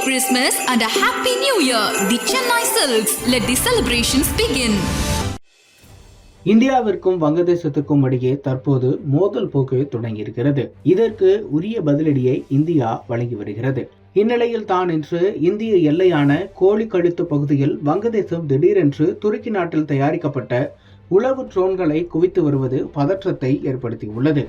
Christmas and a Happy New Year. The Chennai Silks. Let the celebrations begin. இந்தியாவிற்கும் வங்கதேசத்துக்கும் இடையே தற்போது மோதல் போக்கு தொடங்கியிருக்கிறது. இதற்கு உரிய பதிலடியை இந்தியா வழங்கி வருகிறது. இந்நிலையில் தான் இன்று இந்திய எல்லையான கோழிக்கழுத்து பகுதியில் வங்கதேசம் திடீரென்று துருக்கி நாட்டில் தயாரிக்கப்பட்ட உளவு ட்ரோன்களை குவித்து வருவது பதற்றத்தை ஏற்படுத்தியுள்ளது.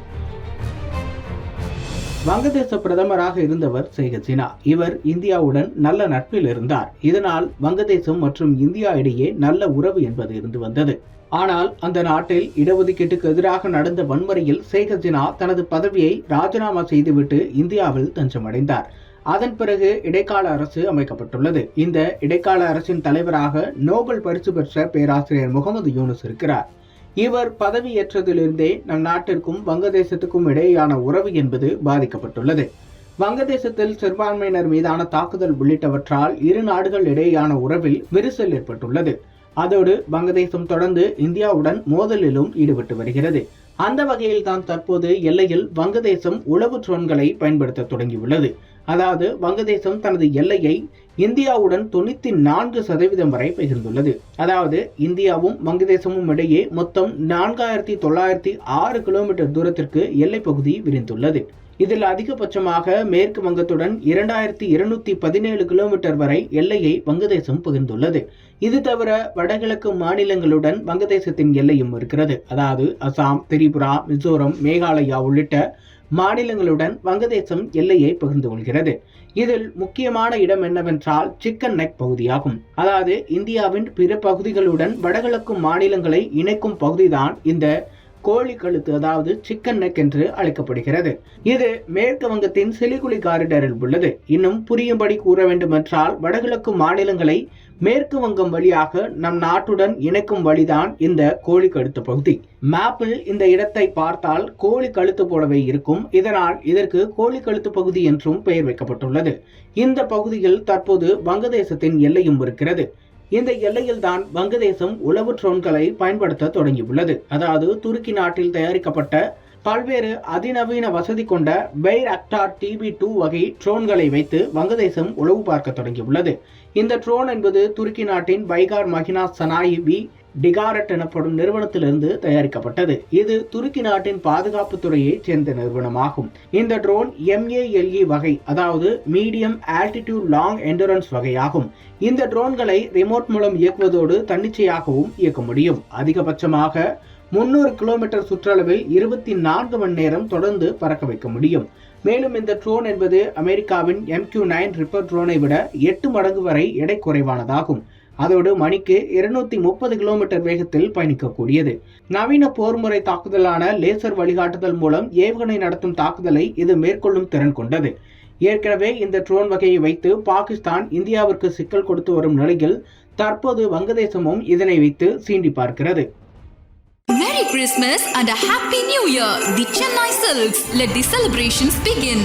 வங்கதேச பிரதமராக இருந்தவர் ஷேக் ஹசீனா. இவர் இந்தியாவுடன் நல்ல நட்பில் இருந்தார். இதனால் வங்கதேசம் மற்றும் இந்தியா இடையே நல்ல உறவு என்பது இருந்து வந்தது. ஆனால் அந்த நாட்டில் இடஒதுக்கீட்டுக்கு எதிராக நடந்த வன்முறையில் ஷேக் ஹசீனா தனது பதவியை ராஜினாமா செய்துவிட்டு இந்தியாவில் தஞ்சமடைந்தார். அதன் பிறகு இடைக்கால அரசு அமைக்கப்பட்டுள்ளது. இந்த இடைக்கால அரசின் தலைவராக நோபல் பரிசு பெற்ற பேராசிரியர் முகமது யூனுஸ் இருக்கிறார். இவர் பதவியேற்றதிலிருந்தே நம் நாட்டிற்கும் வங்கதேசத்துக்கும் இடையேயான உறவு என்பது பாதிக்கப்பட்டுள்ளது. வங்கதேசத்தில் சிறுபான்மையினர் மீதான தாக்குதல் உள்ளிட்டவற்றால் இரு நாடுகள் இடையேயான உறவில் விரிசல் ஏற்பட்டுள்ளது. அதோடு வங்கதேசம் தொடர்ந்து இந்தியாவுடன் மோதலிலும் ஈடுபட்டு வருகிறது. அந்த வகையில் தான் தற்போது எல்லையில் வங்கதேசம் உளவு ட்ரோன்களை பயன்படுத்த தொடங்கியுள்ளது. அதாவது வங்கதேசம் தனது எல்லையை இந்தியாவுடன் 94% வரை பகிர்ந்துள்ளது. அதாவது இந்தியாவும் வங்கதேசமும் இடையே மொத்தம் 4906 கிலோமீட்டர் தூரத்திற்கு எல்லை பகுதி விரிந்துள்ளது. இதில் அதிகபட்சமாக மேற்கு வங்கத்துடன் 2217 கிலோமீட்டர் வரை எல்லையை வங்கதேசம் பகிர்ந்துள்ளது. இது தவிர வடகிழக்கு மாநிலங்களுடன் வங்கதேசத்தின் எல்லையும் இருக்கிறது. அதாவது அசாம், திரிபுரா, மிசோரம், மேகாலயா உள்ளிட்ட மாநிலங்களுடன் வங்கதேசம் எல்லையை பகிர்ந்து கொள்கிறது. இதில் முக்கியமான இடம் என்னவென்றால் சிக்கன் நெக் பகுதியாகும். அதாவது இந்தியாவின் பிற பகுதிகளுடன் வடகிழக்கு மாநிலங்களை இணைக்கும் பகுதிதான் இந்த கோழி கழுத்து, அதாவது சிக்கன் நெக் என்று அழைக்கப்படுகிறது. இது மேற்கு வங்கத்தின் சிலிகுலி காரிடரில் உள்ளது. இன்னும் புரியும்படி கூற வேண்டுமென்றால் வடகிழக்கு மாநிலங்களை மேற்கு வங்கம் வழியாக நம் நாட்டுடன் இணைக்கும் வழிதான் இந்த கோழி கழுத்து பகுதி. மேப்பில் இந்த இடத்தை பார்த்தால் கோழி கழுத்து போலவே இருக்கும். இதனால் இதற்கு கோழி கழுத்து பகுதி என்றும் பெயர் வைக்கப்பட்டுள்ளது. இந்த பகுதியில் தற்போது வங்கதேசத்தின் எல்லையும் இருக்கிறது. இந்த எல்லையில் தான் வங்கதேசம் உளவு ட்ரோன்களை பயன்படுத்த தொடங்கியுள்ளது. அதாவது துருக்கி நாட்டில் தயாரிக்கப்பட்ட பல்வேறு அதிநவீன வசதி கொண்ட பைரக்டார் TB2 வகை ட்ரோன்களை வைத்து வங்கதேசம் உளவு பார்க்க தொடங்கியுள்ளது. இந்த ட்ரோன் என்பது துருக்கி நாட்டின் பைகார் மகினா சனாயி டிகாரட் எனப்படும் நிறுவனத்திலிருந்து தயாரிக்கப்பட்டது. இது துருக்கி நாட்டின் பாதுகாப்பு துறையை சேர்ந்த நிறுவனமாகும். இந்த ட்ரோன் MALE வகை, அதாவது மீடியம் ஆல்டிடியூட் லாங் எண்டூரன்ஸ் வகையாகும். இந்த ட்ரோன்களை ரிமோட் மூலம் இயக்குவதோடு தன்னிச்சையாகவும் இயக்க முடியும். அதிகபட்சமாக 300 கிலோமீட்டர் சுற்றளவில் 24 மணி நேரம் தொடர்ந்து பறக்க வைக்க முடியும். மேலும் இந்த ட்ரோன் என்பது அமெரிக்காவின் MQ-9 ரிப்பர் ட்ரோனை விட 8 மடங்கு வரை எடை குறைவானதாகும். அதோடு மணிக்கு 230 கிலோமீட்டர் வேகத்தில் பயணிக்கக்கூடியது. நவீன போர்முறை தாக்குதலான லேசர் வழிகாட்டுதல் மூலம் ஏவுகணை நடத்தும் தாக்குதலை இது மேற்கொள்ளும் திறன் கொண்டது. ஏற்கனவே இந்த ட்ரோன் வகையை வைத்து பாகிஸ்தான் இந்தியாவிற்கு சிக்கல் கொடுத்து வரும் நிலையில் தற்போது வங்கதேசமும் இதனை வைத்து சீண்டி பார்க்கிறது. Merry Christmas and a Happy New Year. The Chennai Silks. Let the celebrations begin.